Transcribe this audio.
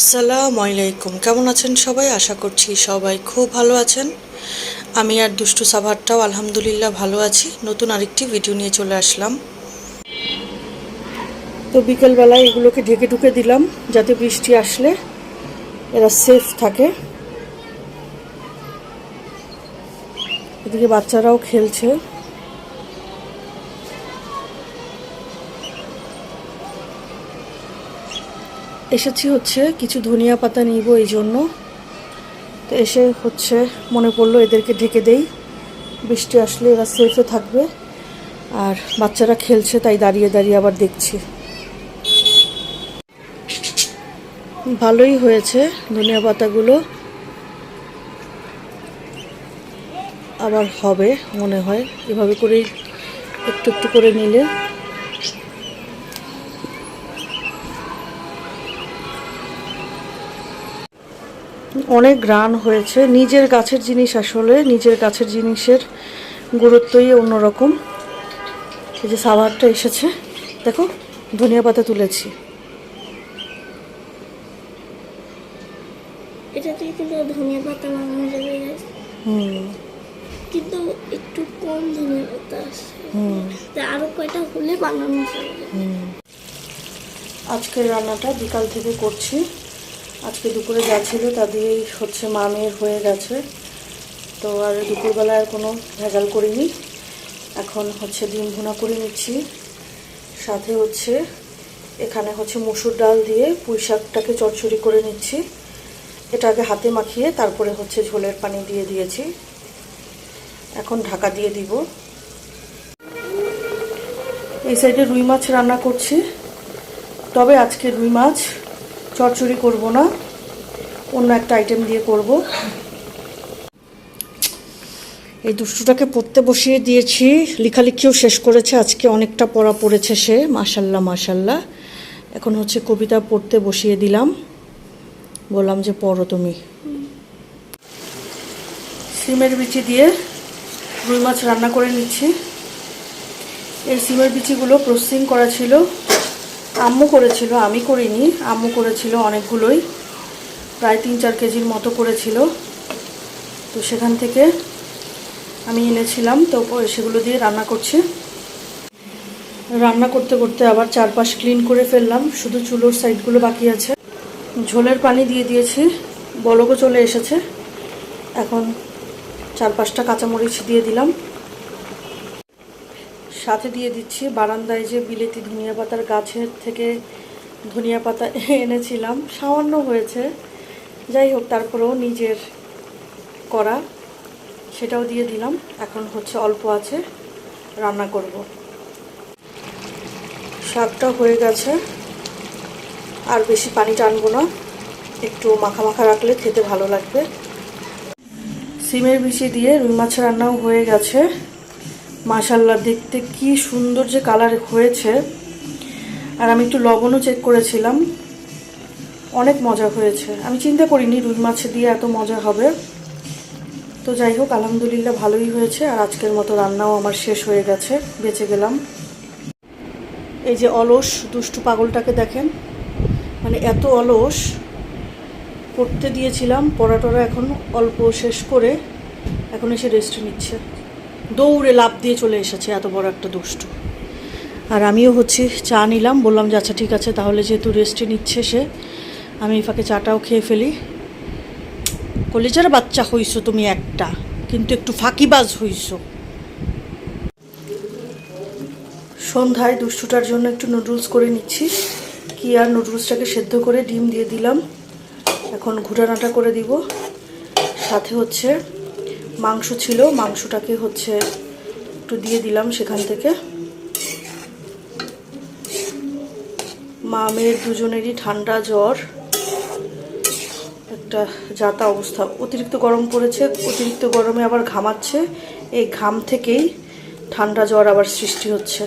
আসসালামু আলাইকুম, কেমন আছেন সবাই? আশা করছি সবাই খুব ভালো আছেন। আমি আর দুষ্টু সাভারটাও আলহামদুলিল্লাহ ভালো আছি। নতুন আরেকটি ভিডিও নিয়ে চলে আসলাম। তো বিকেলবেলায় এগুলোকে ঢেকে ঢুকে দিলাম যাতে বৃষ্টি আসলে এরা সেফ থাকে। এদিকে বাচ্চারাও খেলছে। এসেছি হচ্ছে কিছু ধনিয়া পাতা নিব, এই জন্য। তো এসে হচ্ছে মনে পড়লো এদেরকে ঢেকে দেই, বৃষ্টি আসলে এরা সেফে থাকবে। আর বাচ্চারা খেলছে, তাই দাঁড়িয়ে দাঁড়িয়ে আবার দেখছি। ভালোই হয়েছে ধনিয়া পাতাগুলো, আবার হবে মনে হয় এভাবে করেই একটু একটু করে নিলে। অনেক ঘ্রাণ হয়েছে। নিজের গাছের জিনিস, আসলে নিজের গাছের জিনিসের গুরুত্বই অন্যরকম। এই যে সাভারটা এসেছে, দেখো ধনিয়া পাতা তুলেছি। এটা দিয়ে কিন্তু ধনিয়া পাতা বানানো যাবে, কিন্তু একটু কম ধনিয়া পাতা আছে। আরো কয়টা হলে বানানো যাবে। আজকের রান্নাটা বিকাল থেকে করছি। আজকে দুপুরে যা ছিল তা দিয়েই হচ্ছে মামের হয়ে গেছে। তো আর দুপুরবেলা আর কোনো ভেজাল করিনি। এখন হচ্ছে ডিম ভুনা করে নিচ্ছি। সাথে হচ্ছে এখানে হচ্ছে মসুর ডাল দিয়ে পুঁই শাকটাকে চচ্চড়ি করে নিচ্ছি। এটা আগে হাতে মাখিয়ে তারপরে হচ্ছে ঝোলের পানি দিয়ে দিয়েছি। এখন ঢাকা দিয়ে দিব। এই সাইডে রুই মাছ রান্না করছি, তবে আজকে রুই মাছ চচ্চড়ি করব না, অন্য একটা আইটেম দিয়ে করব। এই দুষ্টুটাকে পড়তে বসিয়ে দিয়েছি, লেখালেখিও শেষ করেছে। আজকে অনেকটা পড়া পড়েছে সে, মাশাল্লাহ মাশাল্লাহ। এখন হচ্ছে কবিতা পড়তে বসিয়ে দিলাম, বললাম যে পড়ো তুমি। সিমের বিচি দিয়ে রুই মাছ রান্না করে নিচ্ছি। এই সিমের বিচিগুলো প্রসেসিং করা ছিল, আম্মু করেছিল, আমি করিনি। আম্মু করেছিল অনেকগুলোই, প্রায় 3-4 কেজির মতো করেছিল। তো সেখান থেকে আমি এনেছিলাম, তো সেগুলো দিয়ে রান্না করছি। রান্না করতে করতে আবার চারপাশ ক্লিন করে ফেললাম, শুধু চুলোর সাইডগুলো বাকি আছে। ঝোলের পানি দিয়ে দিয়েছি, বলকও চলে এসেছে। এখন 4-5টা কাঁচামরিচ দিয়ে দিলাম। সাথে দিয়ে দিচ্ছি বারান্দায় যে বিলেতি ধনিয়া পাতার গাছের থেকে ধনিয়া পাতা এনেছিলাম, সামান্য হয়েছে, যাই হোক তারপরেও নিজের করা, সেটাও দিয়ে দিলাম। এখন হচ্ছে অল্প আছে, রান্না করব। শাকটা হয়ে গেছে, আর বেশি পানি টানবো না, একটু মাখা মাখা রাখলে খেতে ভালো লাগবে। সিমের বিচি দিয়ে রুই মাছ রান্নাও হয়ে গেছে। মাশাল্লাহ, দেখতে কি সুন্দর যে কালার হয়েছে। আর আমি একটু লবণও চেক করেছিলাম, অনেক মজা হয়েছে। আমি চিন্তা করিনি রুই মাছ দিয়ে এত মজা হবে। তো যাই হোক, আলহামদুলিল্লাহ ভালোই হয়েছে। আর আজকের মতো রান্নাও আমার শেষ হয়ে গেছে, বেঁচে গেলাম। এই যে অলস দুষ্টু পাগলটাকে দেখেন, মানে এত অলস। পড়তে দিয়েছিলাম, পড়াটরা এখন অল্প শেষ করে এখন এসে রেস্ট নিচ্ছে। দৌড়ে লাফ দিয়ে চলে এসেছে, এত বড় একটা দুষ্টু। আর আমিও হচ্ছে চা নিলাম, বললাম যে আচ্ছা ঠিক আছে, তাহলে যেহেতু রেস্টে নিচ্ছে সে, আমি এই ফাঁকে চাটাও খেয়ে ফেলি। কলেজের বাচ্চা হইছো তুমি একটা, কিন্তু একটু ফাঁকিবাজ হইছো। সন্ধ্যায় দুষ্টুটার জন্য একটু নুডলস করে নিচ্ছি। কি আর, নুডলসটাকে সেদ্ধ করে ডিম দিয়ে দিলাম, এখন ঘুটানাটা করে দিব। সাথে হচ্ছে মাংস ছিল, মাংসটাকে হচ্ছে একটু দিয়ে দিলাম সেখান থেকে। মা মেয়ের দুজনেরই ঠান্ডা জ্বর, একটা যাতা অবস্থা। অতিরিক্ত গরম পড়েছে, অতিরিক্ত গরমে আবার ঘামাচ্ছে, এই ঘাম থেকেই ঠান্ডা জ্বর আবার সৃষ্টি হচ্ছে।